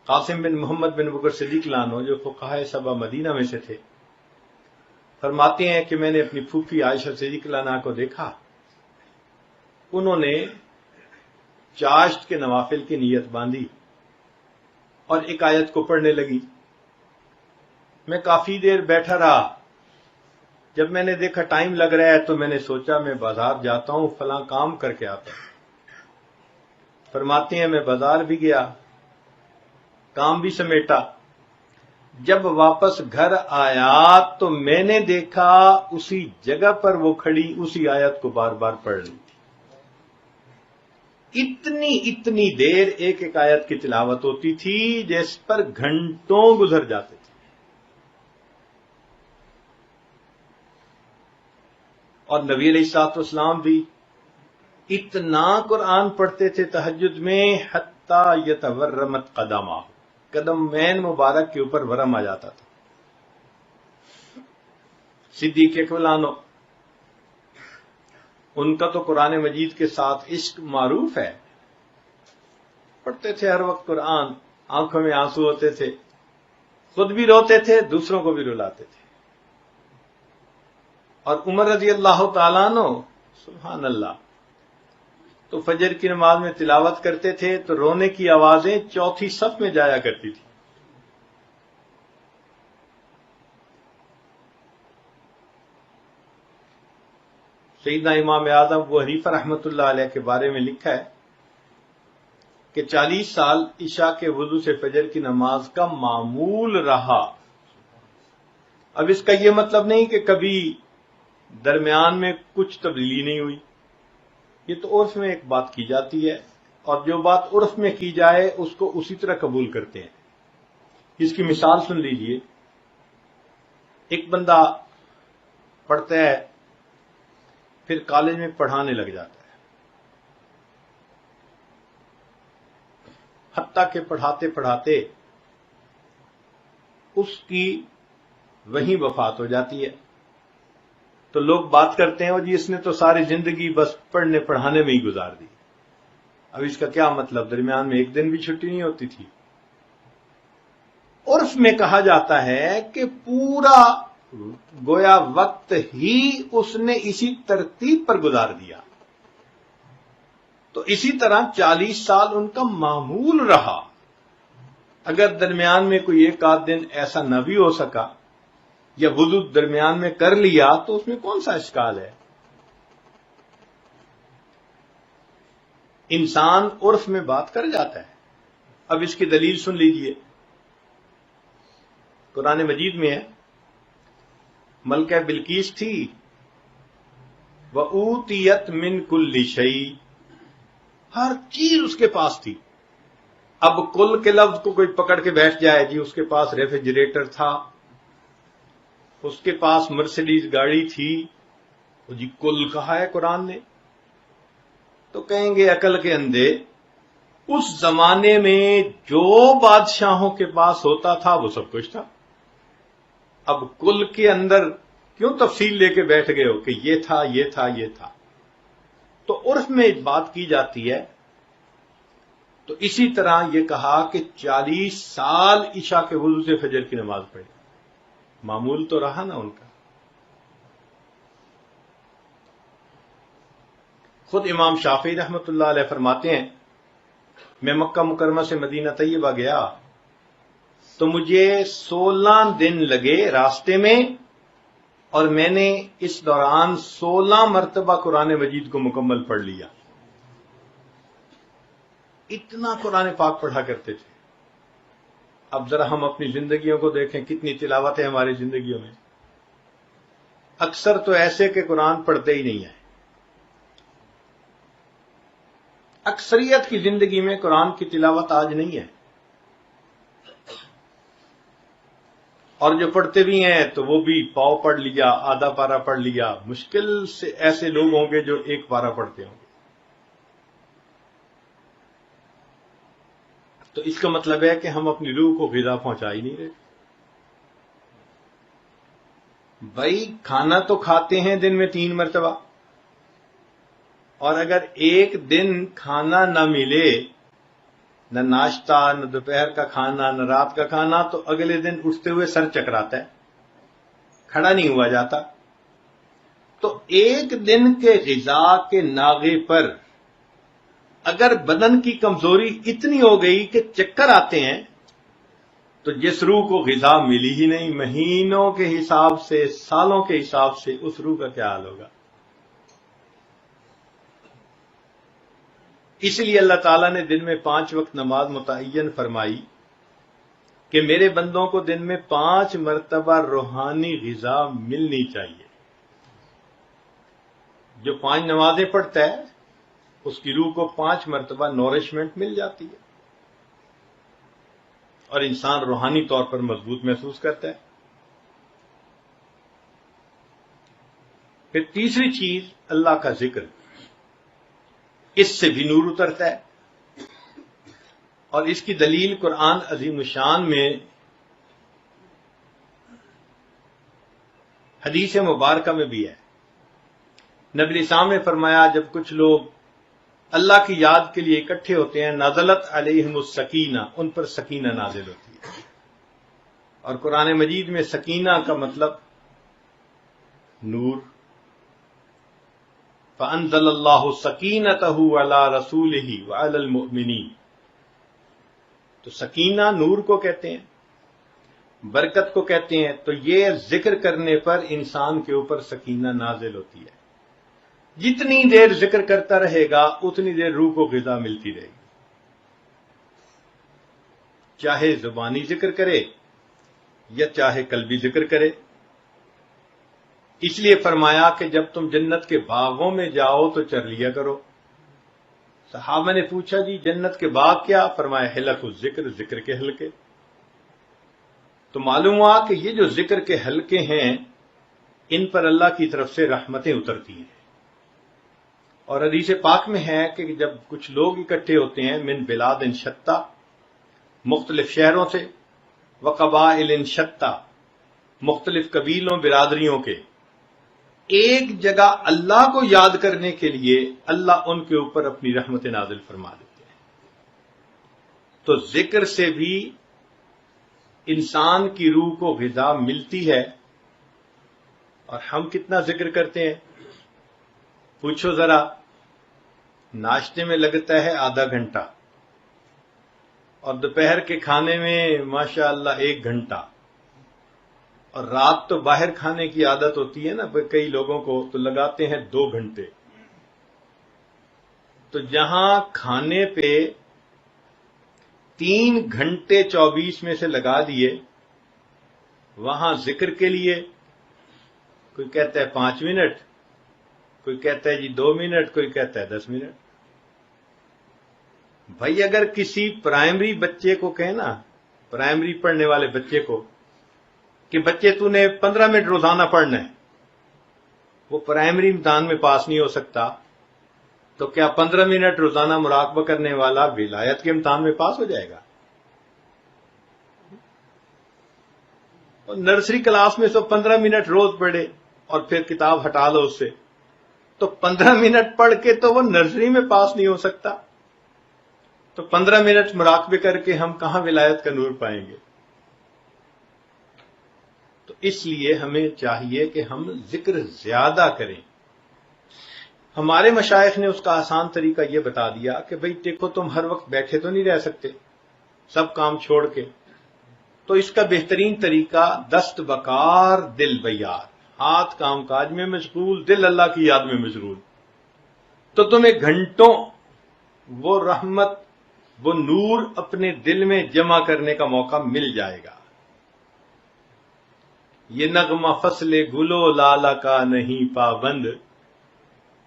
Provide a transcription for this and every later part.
قاسم بن محمد بن بکر صدیق لانو جو فقہائے سبع مدینہ میں سے تھے، فرماتے ہیں کہ میں نے اپنی پھوپھی عائشہ صدیق لانہ کو دیکھا، انہوں نے چاشت کے نوافل کی نیت باندھی اور ایک آیت کو پڑھنے لگی۔ میں کافی دیر بیٹھا رہا، جب میں نے دیکھا ٹائم لگ رہا ہے تو میں نے سوچا میں بازار جاتا ہوں، فلاں کام کر کے آتا ہوں۔ فرماتے ہیں میں بازار بھی گیا، کام بھی سمیٹا، جب واپس گھر آیا تو میں نے دیکھا اسی جگہ پر وہ کھڑی اسی آیت کو بار بار پڑھ رہی۔ اتنی دیر ایک ایک آیت کی تلاوت ہوتی تھی جس پر گھنٹوں گزر جاتے تھے۔ اور نبی علیہ الصلوۃ والسلام بھی اتنا قرآن پڑھتے تھے تہجد میں حتی یتورمت قدمہ، قدمین مبارک کے اوپر ورم آ جاتا تھا۔ صدیق اکبر عنہ، ان کا تو قرآن مجید کے ساتھ عشق معروف ہے، پڑھتے تھے ہر وقت قرآن، آنکھوں میں آنسو ہوتے تھے، خود بھی روتے تھے، دوسروں کو بھی رلاتے تھے۔ اور عمر رضی اللہ تعالیٰ عنہ، سبحان اللہ، تو فجر کی نماز میں تلاوت کرتے تھے تو رونے کی آوازیں چوتھی صف میں جایا کرتی تھی۔ سیدنا امام اعظم ابو حنیفہ رحمۃ اللہ علیہ کے بارے میں لکھا ہے کہ 40 سال عشاء کے وضو سے فجر کی نماز کا معمول رہا۔ اب اس کا یہ مطلب نہیں کہ کبھی درمیان میں کچھ تبدیلی نہیں ہوئی، یہ تو عرف میں ایک بات کی جاتی ہے، اور جو بات عرف میں کی جائے اس کو اسی طرح قبول کرتے ہیں۔ اس کی مثال سن لیجئے، ایک بندہ پڑھتا ہے، پھر کالج میں پڑھانے لگ جاتا ہے، حتیٰ کہ پڑھاتے پڑھاتے اس کی وہیں وفات ہو جاتی ہے، تو لوگ بات کرتے ہیں جی اس نے تو ساری زندگی بس پڑھنے پڑھانے میں ہی گزار دی۔ اب اس کا کیا مطلب؟ درمیان میں ایک دن بھی چھٹی نہیں ہوتی تھی؟ عرف میں کہا جاتا ہے کہ پورا گویا وقت ہی اس نے اسی ترتیب پر گزار دیا۔ تو اسی طرح 40 سال ان کا معمول رہا۔ اگر درمیان میں کوئی ایک آدھ دن ایسا نہ بھی ہو سکا یا وضو درمیان میں کر لیا تو اس میں کون سا اشکال ہے؟ انسان عرف میں بات کر جاتا ہے۔ اب اس کی دلیل سن لیجئے، قرآن مجید میں ہے، ملکہ بلقیس تھی، وَأُوتِيَتْ مِن كُلِّ شَيْءٍ، ہر چیز اس کے پاس تھی۔ اب کل کے لفظ کو کوئی پکڑ کے بیٹھ جائے جی اس کے پاس ریفریجریٹر تھا، اس کے پاس مرسیڈیز گاڑی تھی، جی کل کہا ہے قرآن نے، تو کہیں گے عقل کے اندھے، اس زمانے میں جو بادشاہوں کے پاس ہوتا تھا وہ سب کچھ تھا۔ اب کل کے اندر کیوں تفصیل لے کے بیٹھ گئے ہو کہ یہ تھا یہ تھا یہ تھا؟ تو عرف میں بات کی جاتی ہے۔ تو اسی طرح یہ کہا کہ 40 سال عشاء کے وضو سے فجر کی نماز پڑھی، معمول تو رہا نا ان کا۔ خود امام شافعی رحمۃ اللہ علیہ فرماتے ہیں، میں مکہ مکرمہ سے مدینہ طیبہ گیا تو مجھے 16 دن لگے راستے میں، اور میں نے اس دوران 16 مرتبہ قرآن مجید کو مکمل پڑھ لیا۔ اتنا قرآن پاک پڑھا کرتے تھے۔ اب ذرا ہم اپنی زندگیوں کو دیکھیں، کتنی تلاوت ہے ہماری زندگیوں میں۔ اکثر تو ایسے کہ قرآن پڑھتے ہی نہیں ہیں۔ اکثریت کی زندگی میں قرآن کی تلاوت آج نہیں ہے، اور جو پڑھتے بھی ہیں تو وہ بھی پاؤ پڑھ لیا، آدھا پارہ پڑھ لیا، مشکل سے ایسے لوگ ہوں گے جو ایک پارہ پڑھتے ہوں گے۔ تو اس کا مطلب ہے کہ ہم اپنی روح کو غذا پہنچا ہی نہیں رہے۔ بھائی کھانا تو کھاتے ہیں دن میں 3 مرتبہ، اور اگر ایک دن کھانا نہ ملے نہ ناشتہ، نہ دوپہر کا کھانا، نہ رات کا کھانا، تو اگلے دن اٹھتے ہوئے سر چکراتا ہے، کھڑا نہیں ہوا جاتا۔ تو ایک دن کے غذا کے ناغے پر اگر بدن کی کمزوری اتنی ہو گئی کہ چکر آتے ہیں، تو جس روح کو غذا ملی ہی نہیں، مہینوں کے حساب سے، سالوں کے حساب سے، اس روح کا کیا حال ہوگا؟ اس لیے اللہ تعالیٰ نے دن میں 5 وقت نماز متعین فرمائی کہ میرے بندوں کو دن میں 5 مرتبہ روحانی غذا ملنی چاہیے۔ جو 5 نمازیں پڑھتا ہے اس کی روح کو 5 مرتبہ نورشمنٹ مل جاتی ہے اور انسان روحانی طور پر مضبوط محسوس کرتا ہے۔ پھر تیسری چیز اللہ کا ذکر، اس سے بھی نور اترتا ہے، اور اس کی دلیل قرآن عظیم الشان میں حدیث مبارکہ میں بھی ہے۔ نبی اسلام نے فرمایا جب کچھ لوگ اللہ کی یاد کے لیے اکٹھے ہوتے ہیں، نازلت علیہم السکینہ، ان پر سکینہ نازل ہوتی ہے۔ اور قرآن مجید میں سکینہ کا مطلب نور، فَأَنزَلَ اللَّهُ سَكِينَتَهُ عَلَى رَسُولِهِ وَعَلَى الْمُؤْمِنِينَ۔ تو سکینہ نور کو کہتے ہیں، برکت کو کہتے ہیں۔ تو یہ ذکر کرنے پر انسان کے اوپر سکینہ نازل ہوتی ہے۔ جتنی دیر ذکر کرتا رہے گا اتنی دیر روح کو غذا ملتی رہے گی، چاہے زبانی ذکر کرے یا چاہے قلبی ذکر کرے۔ اس لیے فرمایا کہ جب تم جنت کے باغوں میں جاؤ تو چر لیا کرو۔ صحابہ نے پوچھا جی جنت کے باغ کیا؟ فرمایا حلق الذکر، ذکر کے حلقے۔ تو معلوم ہوا کہ یہ جو ذکر کے حلقے ہیں ان پر اللہ کی طرف سے رحمتیں اترتی ہیں۔ اور حدیث پاک میں ہے کہ جب کچھ لوگ اکٹھے ہوتے ہیں من بلاد شتیٰ، مختلف شہروں سے، وقبائل شتیٰ، مختلف قبیلوں برادریوں کے، ایک جگہ اللہ کو یاد کرنے کے لیے اللہ ان کے اوپر اپنی رحمت نازل فرما دیتے ہیں۔ تو ذکر سے بھی انسان کی روح کو غذا ملتی ہے۔ اور ہم کتنا ذکر کرتے ہیں؟ پوچھو ذرا، ناشتے میں لگتا ہے آدھا گھنٹہ، اور دوپہر کے کھانے میں ماشاء اللہ 1 گھنٹہ، اور رات تو باہر کھانے کی عادت ہوتی ہے نا کئی لوگوں کو، تو لگاتے ہیں 2 گھنٹے۔ تو جہاں کھانے پہ 3 گھنٹے 24 میں سے لگا دیے، وہاں ذکر کے لیے کوئی کہتا ہے 5 منٹ، کوئی کہتا ہے جی 2 منٹ، کوئی کہتا ہے 10 منٹ۔ بھائی اگر کسی پرائمری بچے کو کہے نا، پرائمری پڑھنے والے بچے کو کہ بچے تو نے 15 منٹ روزانہ پڑھنا ہے، وہ پرائمری امتحان میں پاس نہیں ہو سکتا، تو کیا 15 منٹ روزانہ مراقبہ کرنے والا ولایت کے امتحان میں پاس ہو جائے گا؟ اور نرسری کلاس میں 15 منٹ روز پڑھے اور پھر کتاب ہٹا لو اس سے، تو 15 منٹ پڑھ کے تو وہ نرسری میں پاس نہیں ہو سکتا، تو 15 منٹ مراقبے کر کے ہم کہاں ولایت کا نور پائیں گے؟ تو اس لیے ہمیں چاہیے کہ ہم ذکر زیادہ کریں۔ ہمارے مشائخ نے اس کا آسان طریقہ یہ بتا دیا کہ بھئی دیکھو تم ہر وقت بیٹھے تو نہیں رہ سکتے سب کام چھوڑ کے، تو اس کا بہترین طریقہ دست بکار دل بیار، ہاتھ کام کاج میں مشغول، دل اللہ کی یاد میں مشغول، تو تمہیں گھنٹوں وہ رحمت، وہ نور اپنے دل میں جمع کرنے کا موقع مل جائے گا۔ یہ نغمہ فصل گلو لالا کا نہیں پابند،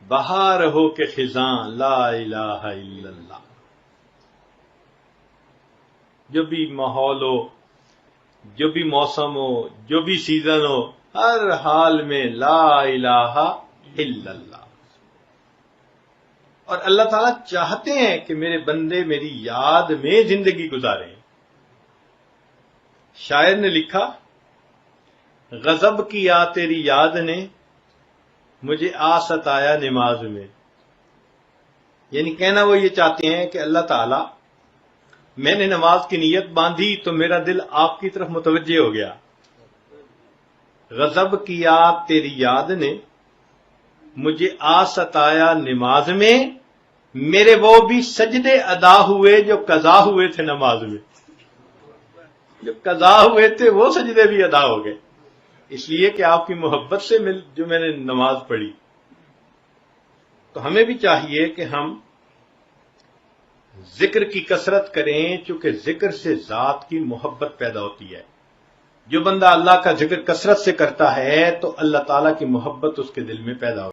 بہار ہو کے خزاں لا الہ الا اللہ۔ جو بھی ماحول ہو، جو بھی موسم ہو، جو بھی سیزن ہو، ہر حال میں لا الہ الا اللہ۔ اور اللہ تعالیٰ چاہتے ہیں کہ میرے بندے میری یاد میں زندگی گزاریں۔ شاعر نے لکھا، غضب کیا تیری یاد نے مجھے ستایا نماز میں۔ یعنی کہنا وہ یہ چاہتے ہیں کہ اللہ تعالیٰ میں نے نماز کی نیت باندھی تو میرا دل آپ کی طرف متوجہ ہو گیا. غضب کیا تیری یاد نے مجھے ستایا نماز میں، میرے وہ بھی سجدے ادا ہوئے جو قضا ہوئے تھے نماز میں. جو قضا ہوئے تھے وہ سجدے بھی ادا ہو گئے، اس لیے کہ آپ کی محبت سے جو میں نے نماز پڑھی. تو ہمیں بھی چاہیے کہ ہم ذکر کی کثرت کریں، چونکہ ذکر سے ذات کی محبت پیدا ہوتی ہے. جو بندہ اللہ کا ذکر کثرت سے کرتا ہے تو اللہ تعالیٰ کی محبت اس کے دل میں پیدا ہوتی ہے.